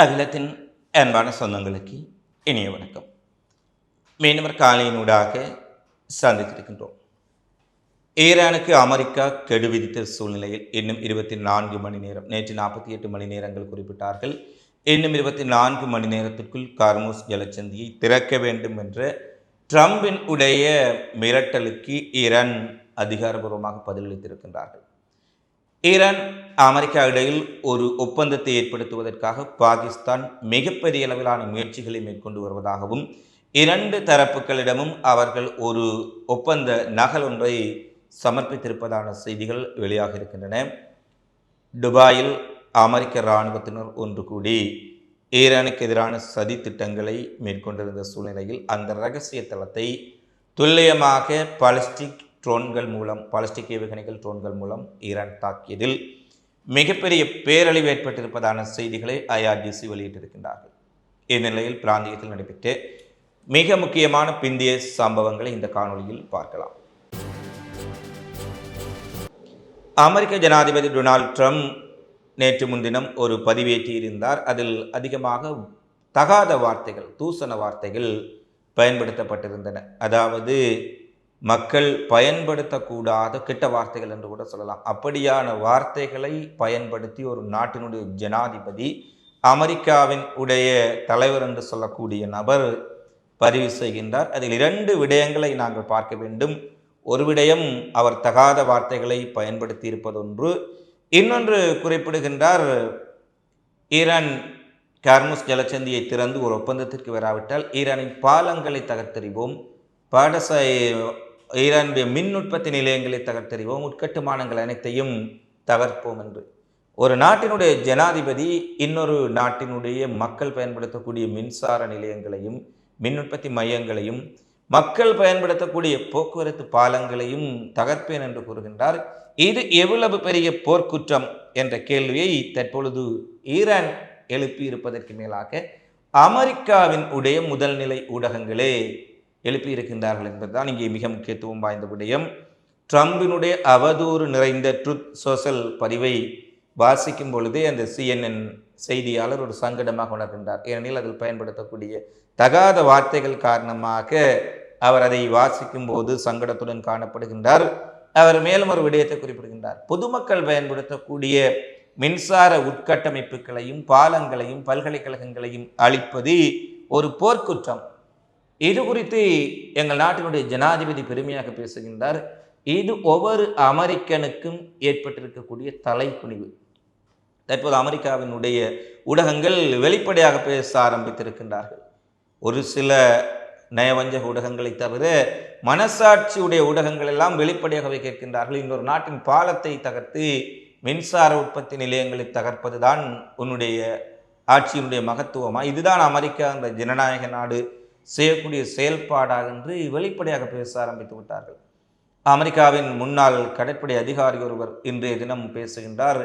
அகிலத்தின் அன்பான சொந்தங்களுக்கு இனிய வணக்கம். மீனவர் காலையினூடாக சந்தித்திருக்கின்றோம். ஈரானுக்கு அமெரிக்கா கெடு விதித்த சூழ்நிலையில் இன்னும் 24 மணி நேரம், நேற்று 48 மணி நேரங்கள் குறிப்பிட்டார்கள். இன்னும் 24 மணி நேரத்திற்குள் கார்மூஸ் ஜலசந்தியை திறக்க வேண்டும் என்ற ட்ரம்பின் உடைய மிரட்டலுக்கு ஈரான் அதிகாரபூர்வமாக பதிலளித்திருக்கின்றார்கள். ஈரான் அமெரிக்கா இடையில் ஒரு ஒப்பந்தத்தை ஏற்படுத்துவதற்காக பாகிஸ்தான் மிகப்பெரிய அளவிலான முயற்சிகளை மேற்கொண்டு வருவதாகவும், இரண்டு தரப்புகளிடமும் அவர்கள் ஒரு ஒப்பந்த நகல் ஒன்றை சமர்ப்பித்திருப்பதான செய்திகள் வெளியாக இருக்கின்றன. துபாயில் அமெரிக்க இராணுவத்தினர் ஒன்று கூடி ஈரானுக்கு எதிரான சதி திட்டங்களை மேற்கொண்டிருந்த சூழ்நிலையில் அந்த இரகசிய தளத்தை துல்லியமாக பாலிஸ்டிக் ஏவுகணைகள் ட்ரோன்கள் மூலம் ஈரான் தாக்கியதில் மிகப்பெரிய பேரழிவு ஏற்பட்டிருப்பதான செய்திகளை IRGC வெளியிட்டிருக்கின்றார்கள். இந்நிலையில் பிராந்தியத்தில் நடைபெற்ற மிக முக்கியமான பிந்திய சம்பவங்களை இந்த காணொலியில் பார்க்கலாம். அமெரிக்க ஜனாதிபதி டொனால்ட் ட்ரம்ப் நேற்று முன்தினம் ஒரு பதிவேற்றியிருந்தார். அதில் அதிகமாக தகாத வார்த்தைகள், தூசண வார்த்தைகள் பயன்படுத்தப்பட்டிருந்தன. அதாவது மக்கள் பயன்படுத்தக்கூடாத கெட்ட வார்த்தைகள் என்று கூட சொல்லலாம். அப்படியான வார்த்தைகளை பயன்படுத்தி ஒரு நாட்டினுடைய ஜனாதிபதி, அமெரிக்காவின் உடைய தலைவர் என்று சொல்லக்கூடிய நபர் பதிவு செய்கின்றார். அதில் இரண்டு விடயங்களை நாங்கள் பார்க்க வேண்டும். ஒரு விடயம், அவர் தகாத வார்த்தைகளை பயன்படுத்தி இருப்பதொன்று. இன்னொன்று குறிப்பிடுகின்றார், ஈரான் கார்மூஸ் ஜலசந்தியை திறந்து ஒரு ஒப்பந்தத்திற்கு வராவிட்டால் ஈரானின் பாலங்களை தகர்த்தெறிவோம், ஈரானுடைய மின் உற்பத்தி நிலையங்களை தகர்த்தெறிவோம், உட்கட்டுமானங்கள் அனைத்தையும் தகர்ப்போம் என்று. ஒரு நாட்டினுடைய ஜனாதிபதி இன்னொரு நாட்டினுடைய மக்கள் பயன்படுத்தக்கூடிய மின்சார நிலையங்களையும் மின் உற்பத்தி மையங்களையும் மக்கள் பயன்படுத்தக்கூடிய போக்குவரத்து பாலங்களையும் தகர்ப்பேன் என்று கூறுகின்றார். இது எவ்வளவு பெரிய போர்க்குற்றம் என்ற கேள்வியை தற்பொழுது ஈரான் எழுப்பியிருப்பதற்கு மேலாக அமெரிக்காவின் உடைய முதல்நிலை ஊடகங்களே எழுப்பியிருக்கின்றார்கள் என்பதுதான் இங்கே மிக முக்கியத்துவம் வாய்ந்த விடயம். ட்ரம்பினுடைய அவதூறு நிறைந்த ட்ரூத் சோஷல் பதிவை வாசிக்கும் பொழுதே அந்த CNN செய்தியாளர் ஒரு சங்கடமாக உணர்கின்றார். ஏனெனில் அதில் பயன்படுத்தக்கூடிய தகாத வார்த்தைகள் காரணமாக அவர் அதை வாசிக்கும் போது சங்கடத்துடன் காணப்படுகின்றார். அவர் மேலும் ஒரு விடயத்தை குறிப்பிடுகின்றார். பொதுமக்கள் பயன்படுத்தக்கூடிய மின்சார உட்கட்டமைப்புகளையும் பாலங்களையும் பல்கலைக்கழகங்களையும் அழிப்பது ஒரு போர்க்குற்றம். இது குறித்து எங்கள் நாட்டினுடைய ஜனாதிபதி பெருமையாக பேசுகின்றார். இது ஒவ்வொரு அமெரிக்கனுக்கும் ஏற்பட்டிருக்கக்கூடிய தலைக்குனிவு. தற்போது அமெரிக்காவினுடைய ஊடகங்கள் வெளிப்படையாக பேச ஆரம்பித்திருக்கின்றார்கள். ஒரு சில நயவஞ்சக ஊடகங்களை தவிர மனசாட்சியுடைய ஊடகங்கள் எல்லாம் வெளிப்படையாகவே கேட்கின்றார்கள். இன்னொரு நாட்டின் பாலத்தை தகர்த்து மின்சார உற்பத்தி நிலையங்களை தகர்ப்பது தான் உன்னுடைய ஆட்சியினுடைய மகத்துவமா? இதுதான் அமெரிக்கா அந்த ஜனநாயக நாடு செய்யக்கூடிய செயல்பாடாக என்று வெளிப்படையாக பேச ஆரம்பித்து விட்டார்கள். அமெரிக்காவின் முன்னாள் கடற்படை அதிகாரி ஒருவர் இன்றைய தினம் பேசுகின்றார்.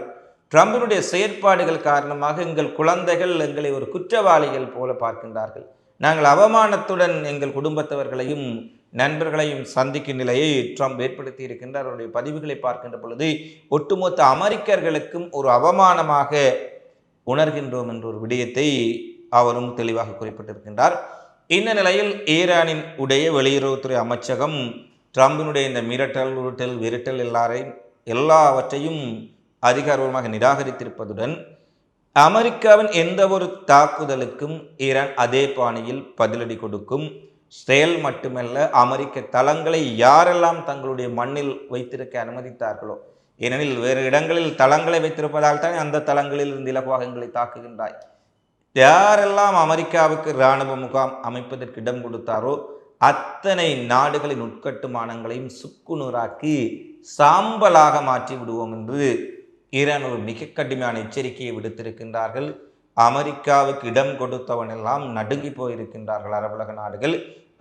ட்ரம்பினுடைய செயற்பாடுகள் காரணமாக எங்கள் குழந்தைகள் எங்களை ஒரு குற்றவாளிகள் போல பார்க்கின்றார்கள். நாங்கள் அவமானத்துடன் எங்கள் குடும்பத்தவர்களையும் நண்பர்களையும் சந்திக்கும் நிலையை ட்ரம்ப் ஏற்படுத்தி இருக்கின்றார். அவருடைய பதிவுகளை பார்க்கின்ற பொழுது ஒட்டுமொத்த அமெரிக்கர்களுக்கும் ஒரு அவமானமாக உணர்கின்றோம் என்ற ஒரு விடயத்தை அவரும் தெளிவாக குறிப்பிட்டிருக்கின்றார். இந்த நிலையில் ஈரானின் உடைய வெளியுறவுத்துறை அமைச்சகம் ட்ரம்பினுடைய இந்த மிரட்டல், உருட்டல், விரட்டல் எல்லாவற்றையும் அதிகாரபூர்வமாக நிராகரித்திருப்பதுடன் அமெரிக்காவின் எந்த ஒரு தாக்குதலுக்கும் ஈரான் அதே பாணியில் பதிலடி கொடுக்கும். இஸ்ரேல் மட்டுமல்ல, அமெரிக்க தளங்களை யாரெல்லாம் தங்களுடைய மண்ணில் வைத்திருக்க அனுமதித்தார்களோ, ஏனெனில் வேறு இடங்களில் தளங்களை வைத்திருப்பதால் தான் அந்த தளங்களில் இருந்து இலகுவாக எங்களை தாக்குகின்றாய், யாரெல்லாம் அமெரிக்காவுக்கு இராணுவ முகாம் அமைப்பதற்கு இடம் கொடுத்தாரோ அத்தனை நாடுகளின் உட்கட்டுமானங்களையும் சுக்குநூறாக்கி சாம்பலாக மாற்றி விடுவோம் என்று ஈரான் ஒரு மிக கடுமையான எச்சரிக்கையை விடுத்திருக்கின்றார்கள். அமெரிக்காவுக்கு இடம் கொடுத்தவனெல்லாம் நடுங்கி போயிருக்கின்றார்கள் அரபுலக நாடுகள்.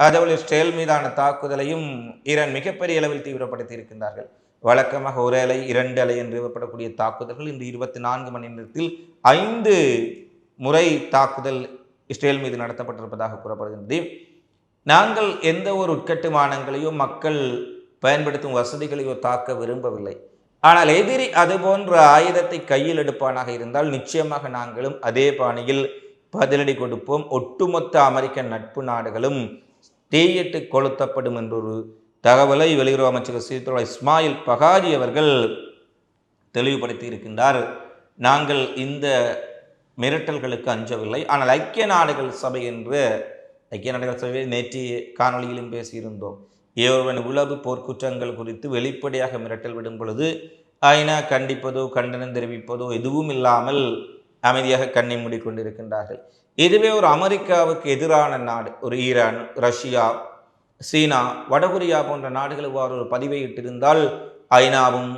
அதேபோல் இஸ்ரேல் மீதான தாக்குதலையும் ஈரான் மிகப்பெரிய அளவில் தீவிரப்படுத்தி இருக்கின்றார்கள். வழக்கமாக ஒரு அலை 2 அலை என்று ஏற்படக்கூடிய தாக்குதல்கள் இன்று 24 மணி நேரத்தில் 5 முறை தாக்குதல் இஸ்ரேல் மீது நடத்தப்பட்டிருப்பதாக கூறப்படுகின்றது. நாங்கள் எந்த ஒரு உட்கட்டுமானங்களையோ மக்கள் பயன்படுத்தும் வசதிகளையோ தாக்க விரும்பவில்லை. ஆனால் எதிரி அது போன்ற ஆயுதத்தை கையில் எடுப்பானாக இருந்தால் நிச்சயமாக நாங்களும் அதே பாணியில் பதிலடி கொடுப்போம். ஒட்டுமொத்த அமெரிக்க நட்பு நாடுகளும் தீயிட்டு கொளுத்தப்படும் என்றொரு தகவலை வெளியுறவு அமைச்சர் சீர்திருத்த இஸ்மாயில் பகாரி அவர்கள் தெளிவுபடுத்தி இருக்கின்றார். நாங்கள் இந்த மிரட்டல்களுக்கு அஞ்சவில்லை. ஆனால் ஐக்கிய நாடுகள் சபை நேற்றைய காணொலியிலும் பேசியிருந்தோம். ஏவன் உளவு போர்க்குற்றங்கள் குறித்து வெளிப்படையாக மிரட்டல் விடும் பொழுது ஐநா கண்டிப்பதோ கண்டனம் தெரிவிப்பதோ எதுவும் இல்லாமல் அமைதியாக கண்ணை மூடிக்கொண்டிருக்கின்றார்கள். இதுவே ஒரு அமெரிக்காவுக்கு எதிரான நாடு, ஒரு ஈரான், ரஷ்யா, சீனா, வடகொரியா போன்ற நாடுகள் இவ்வாறு ஒரு பதிவை இட்டிருந்தால் ஐநாவும்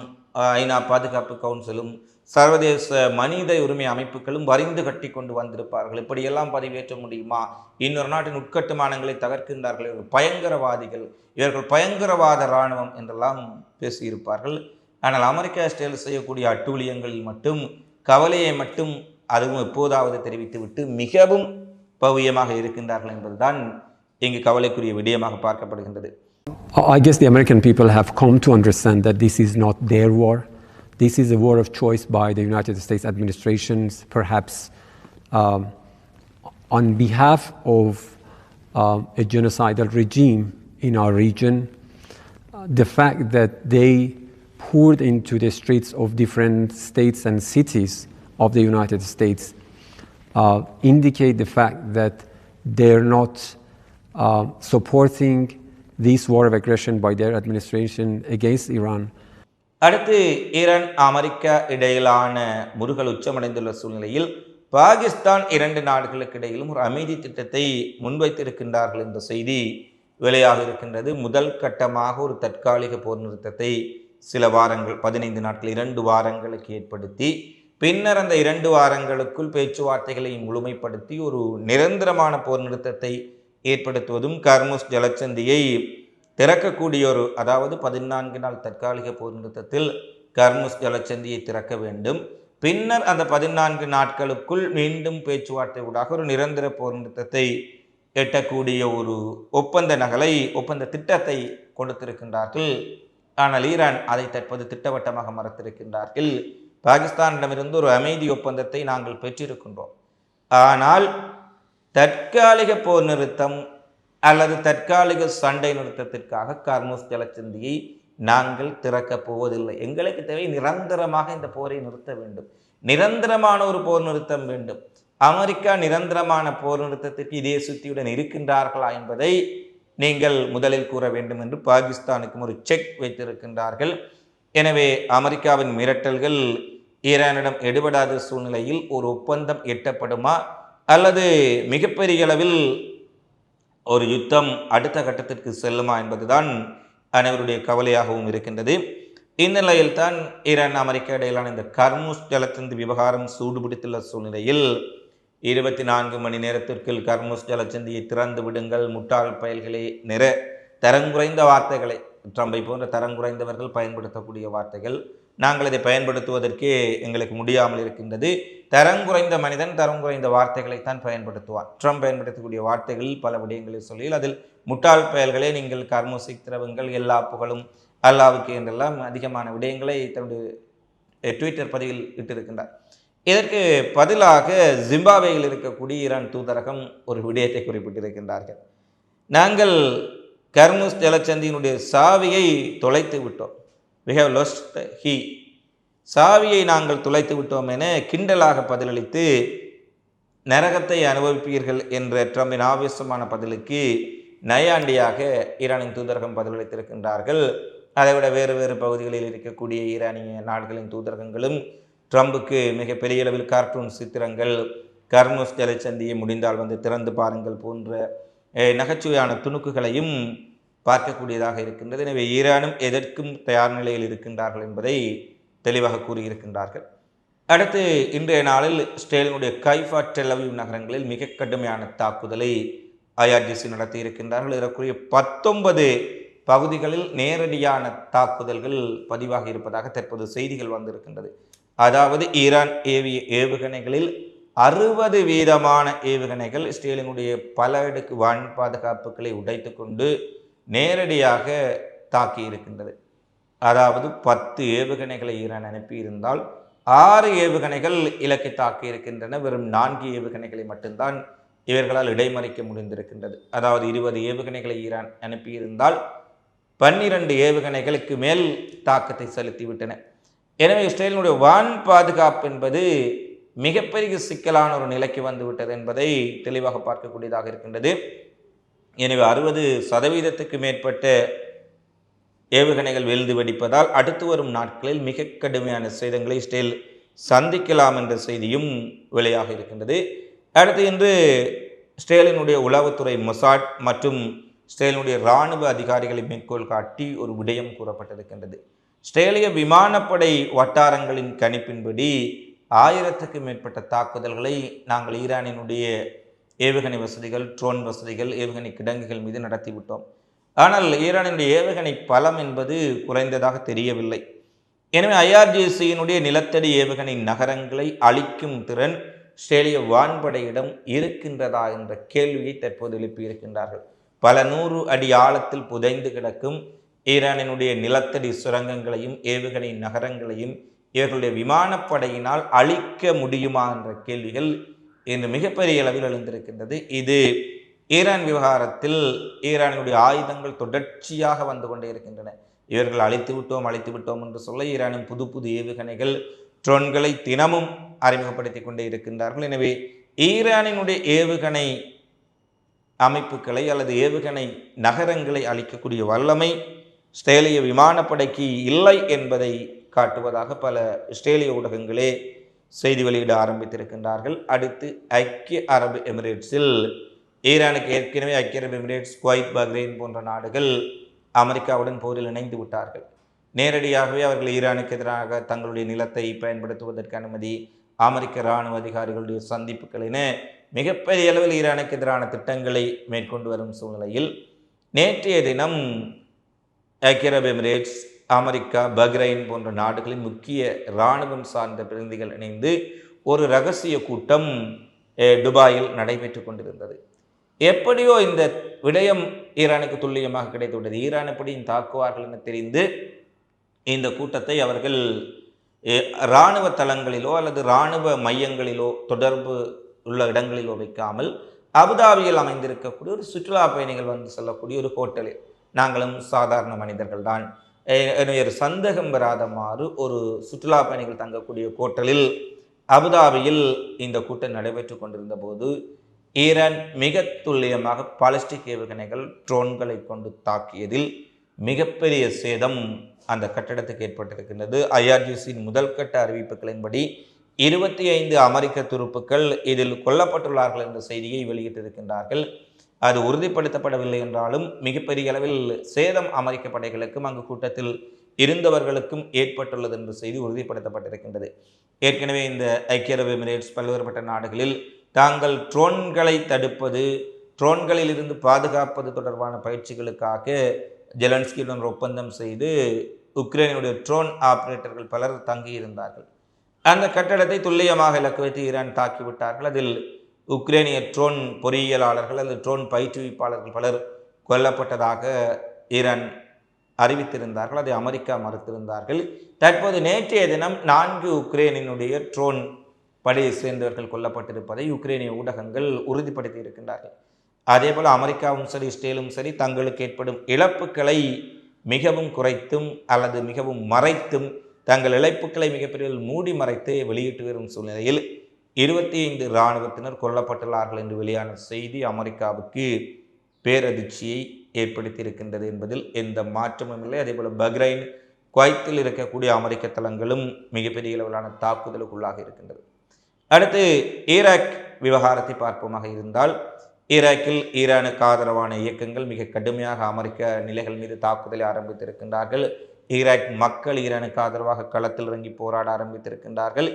ஐநா பாதுகாப்பு கவுன்சிலும் சர்வதேச மனித உரிமை அமைப்புகளும் வரிந்து கட்டி கொண்டு வந்திருப்பார்கள். இப்படியெல்லாம் பதிவேற்ற முடியுமா? இன்னொரு நாட்டின் உட்கட்டுமானங்களை தகர்க்கின்றார்கள், இவர்கள் பயங்கரவாதிகள், இவர்கள் பயங்கரவாத இராணுவம் என்றெல்லாம் பேசியிருப்பார்கள். ஆனால் அமெரிக்கா இஸ்ரேல் செய்யக்கூடிய அட்டூழியங்களில் மட்டும் கவலையை மட்டும் அதுவும் எப்போதாவது தெரிவித்துவிட்டு மிகவும் பவ்யமாக இருக்கின்றார்கள் என்பதுதான் இங்கு கவலைக்குரிய விடயமாக பார்க்கப்படுகின்றது. I guess the American people have come to understand that this is not their war. This is a war of choice by the United States administrations, perhaps on behalf of a genocidal regime in our region. The fact that they poured into the streets of different states and cities of the United States indicate the fact that they're not supporting this war of aggression by their administration against Iran. அடுத்து Iran America இடையிலான முருகல் உச்சமடைந்துள்ள சூழ்நிலையில் பாகிஸ்தான் இரண்டு நாடுகளுக்கு இடையிலும் ஒரு அமைதி திட்டத்தை முன்வைத்திருக்கின்றார்கள் என்ற செய்தி வெளியாக இருக்கின்றது. முதல் கட்டமாக ஒரு தற்காலிக போர் நிறுத்தத்தை சில வாரங்கள் 15 நாட்கள் 2 வாரங்களுக்கு ஏற்படுத்தி பின்னர் அந்த 2 வாரங்களுக்குள் பேச்சுவார்த்தைகளை முழுமைப்படுத்தி ஒரு நிரந்தரமான போர் நிறுத்தத்தை ஏற்படுத்துவதும் கர்முஸ் ஜலச்சந்தியை திறக்கக்கூடிய ஒரு, அதாவது 14 நாள் தற்காலிக போர் நிறுத்தத்தில் கர்முஸ் ஜலச்சந்தியை திறக்க வேண்டும். பின்னர் அந்த 14 நாட்களுக்குள் மீண்டும் பேச்சுவார்த்தை ஊடாக ஒரு நிரந்தர போர் நிறுத்தத்தை எட்டக்கூடிய ஒரு ஒப்பந்த திட்டத்தை கொடுத்திருக்கின்றார்கள். ஆனால் ஈரான் அதை தற்போது திட்டவட்டமாக மறுத்திருக்கின்றார்கள். பாகிஸ்தானிடமிருந்து ஒரு அமைதி ஒப்பந்தத்தை நாங்கள் பெற்றிருக்கின்றோம், ஆனால் தற்காலிக போர் நிறுத்தம் அல்லது தற்காலிக சண்டை நிறுத்தத்திற்காக கர்முஸ் ஜலச்சந்தியை நாங்கள் திறக்கப் போவதில்லை. எங்களுக்கு தேவை நிரந்தரமாக இந்த போரை நிறுத்த வேண்டும், நிரந்தரமான ஒரு போர் நிறுத்தம் வேண்டும். அமெரிக்கா நிரந்தரமான போர் நிறுத்தத்திற்கு இதே சுத்தியுடன் இருக்கின்றார்களா என்பதை நீங்கள் முதலில் கூற வேண்டும் என்று பாகிஸ்தானுக்கும் ஒரு செக் வைத்திருக்கின்றார்கள். எனவே அமெரிக்காவின் மிரட்டல்கள் ஈரானிடம் எடுபடாத சூழ்நிலையில் ஒரு ஒப்பந்தம் எட்டப்படுமா அல்லது மிகப்பெரிய அளவில் ஒரு யுத்தம் அடுத்த கட்டத்திற்கு செல்லுமா என்பதுதான் அனைவருடைய கவலையாகவும் இருக்கின்றது. இந்த நிலையில்தான் ஈரான் அமெரிக்கா இடையிலான இந்த கர்முஸ் ஜலச்சந்தி விவகாரம் சூடுபிடித்துள்ள சூழ்நிலையில் 24 மணி நேரத்திற்குள் கர்முஸ் ஜலச்சந்தியை திறந்து விடுங்கள், முட்டாள் பயல்களே, தரங்குறைந்த வார்த்தைகளை ட்ரம்பை போன்ற தரங்குறைந்தவர்கள் பயன்படுத்தக்கூடிய வார்த்தைகள், நாங்கள் இதை பயன்படுத்துவதற்கே எங்களுக்கு முடியாமல் இருக்கின்றது. தரங்குறைந்த மனிதன் தரங்குறைந்த வார்த்தைகளைத்தான் பயன்படுத்துவார். ட்ரம்ப் பயன்படுத்தக்கூடிய வார்த்தைகளில் பல விடயங்களை சொல்லி அதில் முட்டாள் பயல்களே, நீங்கள் கர்முஸை திறவுங்கள், எல்லா புகழும் அல்லாவுக்கு என்றெல்லாம் அதிகமான விடயங்களை தன்னுடைய ட்விட்டர் பதிவில் இட்டிருக்கின்றார். இதற்கு பதிலாக ஜிம்பாப்வேயில் இருக்கக்கூடிய ஈரான் தூதரகம் ஒரு விடயத்தை குறிப்பிட்டிருக்கின்றார்கள். நாங்கள் கர்முஸ் ஜலச்சந்தியினுடைய சாவியை தொலைத்து விட்டோம், we have lost the key, சாவியை நாங்கள் தொலைத்து விட்டோம் என கிண்டலாக பதிலளித்து நரகத்தை அனுபவிப்பீர்கள் என்ற ட்ரம்பின் ஆவேசமான பதிலுக்கு நையாண்டியாக ஈரானின் தூதரகம் பதிலளித்திருக்கின்றார்கள். அதைவிட வேறு வேறு பகுதிகளில் இருக்கக்கூடிய ஈரானிய நாடுகளின் தூதரகங்களும் ட்ரம்புக்கு மிக பெரிய அளவில் கார்ட்டூன் சித்திரங்கள், கர்முஸ் ஜலச்சந்தியை முடிந்தால் வந்து திறந்து பாருங்கள் போன்ற நகைச்சுவையான துணுக்குகளையும் பார்க்கக்கூடியதாக இருக்கின்றது. எனவே ஈரானும் எதற்கும் தயார் நிலையில் இருக்கின்றார்கள் என்பதை தெளிவாக கூறியிருக்கின்றார்கள். அடுத்து இன்றைய நாளில் இஸ்ரேலினுடைய கைஃபா, டெல் அவீவ் நகரங்களில் மிக கடுமையான தாக்குதலை IRGC நடத்தி இருக்கின்றார்கள். இதற்குரிய 19 பகுதிகளில் நேரடியான தாக்குதல்கள் பதிவாகி இருப்பதாக தற்போது செய்திகள் வந்திருக்கின்றது. அதாவது ஈரான் ஏவிய ஏவுகணைகளில் 60% ஏவுகணைகள் இஸ்ரேலினுடைய பல அடுக்கு வான் பாதுகாப்புகளை உடைத்து கொண்டு நேரடியாக தாக்கி இருக்கின்றது. அதாவது 10 ஏவுகணைகளை ஈரான் அனுப்பியிருந்தால் 6 ஏவுகணைகள் இலக்கை தாக்கி இருக்கின்றன. வெறும் 4 ஏவுகணைகளை மட்டும்தான் இவர்களால் இடைமறிக்க முடிந்திருக்கின்றது. அதாவது 20 ஏவுகணைகளை ஈரான் அனுப்பியிருந்தால் 12 ஏவுகணைகளுக்கு மேல் தாக்கத்தை செலுத்திவிட்டன. எனவே இஸ்ரேலினுடைய வான் பாதுகாப்பு என்பது மிகப்பெரிய சிக்கலான ஒரு நிலைக்கு வந்துவிட்டது என்பதை தெளிவாக பார்க்கக்கூடியதாக இருக்கின்றது. எனவே 60% மேற்பட்ட ஏவுகணைகள் வீழ்ந்து வெடிப்பதால் அடுத்து வரும் நாட்களில் மிக கடுமையான சேதங்களை இஸ்ரேல் சந்திக்கலாம் என்ற செய்தியும் வெளியாக இருக்கின்றது. அடுத்து இன்று இஸ்ரேலினுடைய உளவுத்துறை மொசாட் மற்றும் இஸ்ரேலினுடைய இராணுவ அதிகாரிகளை மேற்கோள் காட்டி ஒரு விடயம் கூறப்பட்டிருக்கின்றது. இஸ்ரேலிய விமானப்படை வட்டாரங்களின் கணிப்பின்படி 1000க்கு மேற்பட்ட தாக்குதல்களை நாங்கள் ஈரானினுடைய ஏவுகணை வசதிகள், ட்ரோன் வசதிகள், ஏவுகணை கிடங்குகள் மீது நடத்திவிட்டோம். ஆனால் ஈரானினுடைய ஏவுகணை பலம் என்பது குறைந்ததாக தெரியவில்லை. எனவே IRGCயினுடைய நிலத்தடி ஏவுகணை நகரங்களை அழிக்கும் திறன் இஸ்ரேலிய வான்படையிடம் இருக்கின்றதா என்ற கேள்வியை தற்போது எழுப்பியிருக்கின்றார்கள். பல 100 அடி ஆழத்தில் புதைந்து கிடக்கும் ஈரானினுடைய நிலத்தடி சுரங்கங்களையும் ஏவுகணை நகரங்களையும் இவர்களுடைய விமானப்படையினால் அழிக்க முடியுமா என்ற கேள்விகள் இன்று மிகப்பெரிய அளவில் எழுந்திருக்கின்றது. இது ஈரான் விவகாரத்தில் ஈரானுடைய ஆயுதங்கள் தொடர்ச்சியாக வந்து கொண்டே இருக்கின்றன. இவர்கள் அழித்து விட்டோம் என்று சொல்ல ஈரானின் புது புது ஏவுகணைகள், ட்ரோன்களை தினமும் அறிமுகப்படுத்தி கொண்டே இருக்கின்றார்கள். எனவே ஈரானினுடைய ஏவுகணை அமைப்புகளை அல்லது ஏவுகணை நகரங்களை அழிக்கக்கூடிய வல்லமை இஸ்ரேலிய விமானப்படைக்கு இல்லை என்பதை காட்டுவதாக பல இஸ்ரேலிய ஊடகங்களே செய்தி வெளியிட ஆரம்பித்திருக்கின்றார்கள். அடுத்து ஐக்கிய அரபு எமிரேட்ஸில் ஈரானுக்கு ஏற்கனவே ஐக்கிய அரபு எமிரேட்ஸ், குவைத், பஹ்ரைன் போன்ற நாடுகள் அமெரிக்காவுடன் போரில் இணைந்து விட்டார்கள். நேரடியாகவே அவர்கள் ஈரானுக்கு எதிராக தங்களுடைய நிலத்தை பயன்படுத்துவதற்கு அனுமதி, அமெரிக்க இராணுவ அதிகாரிகளுடைய சந்திப்புகள் என மிகப்பெரிய அளவில் ஈரானுக்கு எதிரான திட்டங்களை மேற்கொண்டு வரும் சூழ்நிலையில் நேற்றைய தினம் ஐக்கிய அரபு எமிரேட்ஸ், அமெரிக்கா, பஹ்ரைன் போன்ற நாடுகளின் முக்கிய இராணுவம் சார்ந்த பிரதிநிதிகள் இணைந்து ஒரு இரகசிய கூட்டம் துபாயில் நடைபெற்று கொண்டிருந்தது. எப்படியோ இந்த விடயம் ஈரானுக்கு துல்லியமாக கிடைத்துவிட்டது. ஈரான் எப்படியும் தாக்குவார்கள் என தெரிந்து இந்த கூட்டத்தை அவர்கள் இராணுவ தளங்களிலோ அல்லது இராணுவ மையங்களிலோ தொடர்பு உள்ள இடங்களிலோ வைக்காமல் அபுதாபியில் அமைந்திருக்கக்கூடிய ஒரு சுற்றுலா பயணிகள் வந்து செல்லக்கூடிய ஒரு ஹோட்டலில், நாங்களும் சாதாரண மனிதர்கள் தான், ஒரு சந்தேகம் வராதமாறு ஒரு சுற்றுலா பயணிகள் தங்கக்கூடிய ஹோட்டலில் அபுதாபியில் இந்த கூட்டம் நடைபெற்று கொண்டிருந்த போது ஈரான் மிக துல்லியமாக பாலிஸ்டிக் ஏவுகணைகள், ட்ரோன்களை கொண்டு தாக்கியதில் மிகப்பெரிய சேதம் அந்த கட்டடத்துக்கு ஏற்பட்டிருக்கின்றது. IRGCயின் முதல் கட்ட அறிவிப்புகளின்படி 25 அமெரிக்க துருப்புக்கள் இதில் கொல்லப்பட்டுள்ளார்கள் என்ற செய்தியை வெளியிட்டிருக்கின்றார்கள். அது உறுதிப்படுத்தப்படவில்லை என்றாலும் மிகப்பெரிய அளவில் சேதம் அமெரிக்க படைகளுக்கும் அங்கு கூட்டத்தில் இருந்தவர்களுக்கும் ஏற்பட்டுள்ளது என்ற செய்தி உறுதிப்படுத்தப்பட்டிருக்கின்றது. ஏற்கனவே இந்த ஐக்கிய அரபு எமிரேட்ஸ் பல்வேறுபட்ட நாடுகளில் தாங்கள் ட்ரோன்களை தடுப்பது, ட்ரோன்களில் இருந்து பாதுகாப்பது தொடர்பான பயிற்சிகளுக்காக ஜெலன்ஸ்கியுடன் ஒரு ஒப்பந்தம் செய்து உக்ரைனுடைய ட்ரோன் ஆபரேட்டர்கள் பலர் தங்கியிருந்தார்கள். அந்த கட்டடத்தை துல்லியமாக இலக்கு வைத்து ஈரான் தாக்கிவிட்டார்கள். அதில் உக்ரைனிய ட்ரோன் பொறியியலாளர்கள் அல்லது ட்ரோன் பயிற்றுவிப்பாளர்கள் பலர் கொல்லப்பட்டதாக ஈரான் அறிவித்திருந்தார்கள். அதை அமெரிக்கா மறுத்திருந்தார்கள். தற்போது நேற்றைய தினம் 4 உக்ரைனினுடைய ட்ரோன் படையை சேர்ந்தவர்கள் கொல்லப்பட்டிருப்பதை உக்ரைனிய ஊடகங்கள் உறுதிப்படுத்தி இருக்கின்றார்கள். அதேபோல் அமெரிக்காவும் சரி, இஸ்ரேலும் சரி தங்களுக்கு ஏற்படும் இழப்புகளை மிகவும் குறைத்தும் அல்லது மிகவும் மறைத்தும் தங்கள் இழப்புகளை மிகப்பெரிய மூடி மறைத்து வெளியிட்டு வரும் சூழ்நிலையில் 25 இராணுவத்தினர் கொல்லப்பட்டுள்ளார்கள் என்று வெளியான செய்தி அமெரிக்காவுக்கு பேரதிர்ச்சியை ஏற்படுத்தி இருக்கின்றது என்பதில் எந்த மாற்றமும் இல்லை. அதேபோல் பஹ்ரைன், குவைத்தில் இருக்கக்கூடிய அமெரிக்க தளங்களும் மிகப்பெரிய அளவிலான தாக்குதலுக்குள்ளாக இருக்கின்றது. அடுத்து ஈராக் விவகாரத்தை பார்ப்போமாக இருந்தால், ஈராக்கில் ஈரானுக்கு ஆதரவான இயக்கங்கள் மிக கடுமையாக அமெரிக்க நிலைகள் மீது தாக்குதலை ஆரம்பித்திருக்கின்றார்கள். ஈராக் மக்கள் ஈரானுக்கு ஆதரவாக களத்தில் இறங்கி போராட ஆரம்பித்திருக்கின்றார்கள்.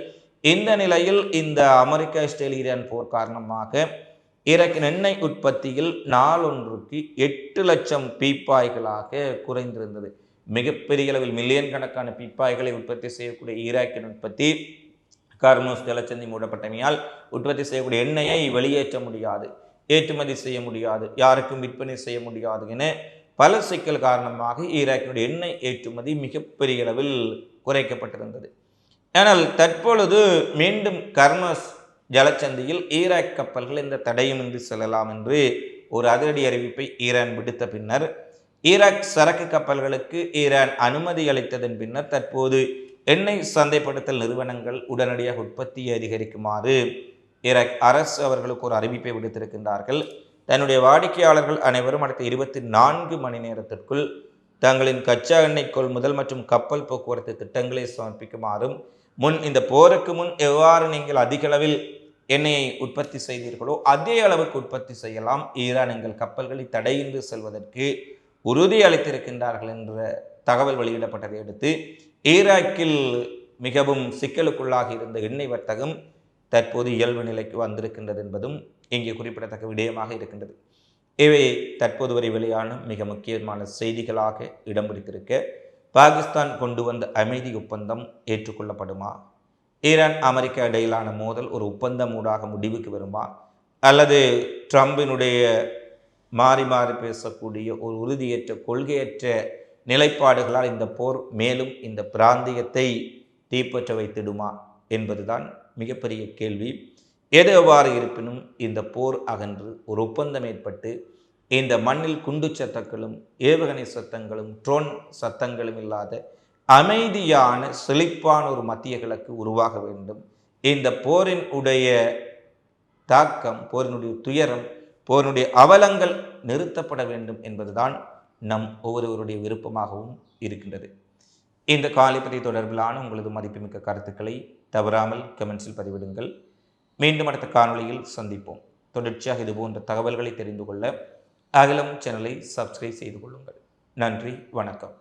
இந்த நிலையில் இந்த அமெரிக்கா, இஸ்ரேல், ஈரான் போர் காரணமாக ஈராக்கின் எண்ணெய் உற்பத்தியில் நாளொன்றுக்கு 8 லட்சம் பீப்பாய்களாக குறைந்திருந்தது. மிகப்பெரிய அளவில் மில்லியன் கணக்கான பீப்பாய்களை உற்பத்தி செய்யக்கூடிய ஈராக்கின் உற்பத்தி கார்மோஸ் ஜலச்சந்தி மூடப்பட்டமையால் உற்பத்தி செய்யக்கூடிய எண்ணெயை வெளியேற்ற முடியாது, ஏற்றுமதி செய்ய முடியாது, யாருக்கும் விற்பனை செய்ய முடியாது என பல சிக்கல் காரணமாக ஈராக்கினுடைய எண்ணெய் ஏற்றுமதி மிகப்பெரிய அளவில் குறைக்கப்பட்டிருந்தது. ஆனால் தற்பொழுது மீண்டும் கர்மஸ் ஜலச்சந்தியில் ஈராக் கப்பல்கள் இந்த தடையுமின்றி செல்லலாம் என்று ஒரு அதிரடி அறிவிப்பை ஈரான் விடுத்த பின்னர், ஈராக் சரக்கு கப்பல்களுக்கு ஈரான் அனுமதி அளித்ததன் பின்னர் தற்போது எண்ணெய் சந்தைப்படுத்தல் நிறுவனங்கள் உடனடியாக உற்பத்தியை அதிகரிக்குமாறு ஈராக் அரசு அவர்களுக்கு ஒரு அறிவிப்பை விடுத்திருக்கின்றார்கள். தன்னுடைய வாடிக்கையாளர்கள் அனைவரும் அடுத்த 24 மணி நேரத்திற்குள் தங்களின் கச்சா எண்ணெய் கொள்முதல் மற்றும் கப்பல் போக்குவரத்து திட்டங்களை சமர்ப்பிக்குமாறும், இந்த போருக்கு முன் எவ்வாறு நீங்கள் அதிக அளவில் எண்ணெயை உற்பத்தி செய்தீர்களோ அதே அளவுக்கு உற்பத்தி செய்யலாம், ஈரான் எங்கள் கப்பல்களை தடையின்றி செல்வதற்கு உறுதி அளித்திருக்கின்றார்கள் என்ற தகவல் வெளியிடப்பட்டதை அடுத்து ஈராக்கில் மிகவும் சிக்கலுக்குள்ளாகி இருந்த எண்ணெய் வர்த்தகம் தற்போது இயல்பு நிலைக்கு வந்திருக்கின்றது என்பதும் இங்கே குறிப்பிடத்தக்க விடயமாக இருக்கின்றது. இவை தற்போது வரை வெளியான மிக முக்கியமான செய்திகளாக இடம் பிடித்திருக்க, பாகிஸ்தான் கொண்டு வந்த அமைதி ஒப்பந்தம் ஏற்றுக்கொள்ளப்படுமா, ஈரான் அமெரிக்கா இடையிலான மோதல் ஒரு ஒப்பந்தம் ஊடாக முடிவுக்கு வருமா, அல்லது ட்ரம்பினுடைய மாறி மாறி பேசக்கூடிய ஒரு உறுதியற்ற கொள்கையற்ற நிலைப்பாடுகளால் இந்த போர் மேலும் இந்த பிராந்தியத்தை தீப்பற்ற வைத்திடுமா என்பதுதான் மிகப்பெரிய கேள்வி. எது எவ்வாறு இருப்பினும் இந்த போர் அகன்று ஒரு ஒப்பந்தம் ஏற்பட்டு இந்த மண்ணில் குண்டு சத்தங்களும் ஏவுகணை சத்தங்களும் ட்ரோன் சத்தங்களும் இல்லாத அமைதியான செழிப்பான ஒரு மத்திய கிழக்கு உருவாக வேண்டும். இந்த போரின் உடைய தாக்கம், போரினுடைய துயரம், போரினுடைய அவலங்கள் நிறுத்தப்பட வேண்டும் என்பதுதான் நம் ஒவ்வொருவருடைய விருப்பமாகவும் இருக்கின்றது. இந்த காலைப்பதி தொடர்பிலான உங்களது மதிப்புமிக்க கருத்துக்களை தவறாமல் கமெண்ட்ஸில் பதிவிடுங்கள். மீண்டும் அடுத்த காணொளியில் சந்திப்போம். தொடர்ச்சியாக இதுபோன்ற தகவல்களை தெரிந்து கொள்ள அகிலம் சேனலை சப்ஸ்கிரைப் செய்து கொள்ளுங்கள். நன்றி, வணக்கம்.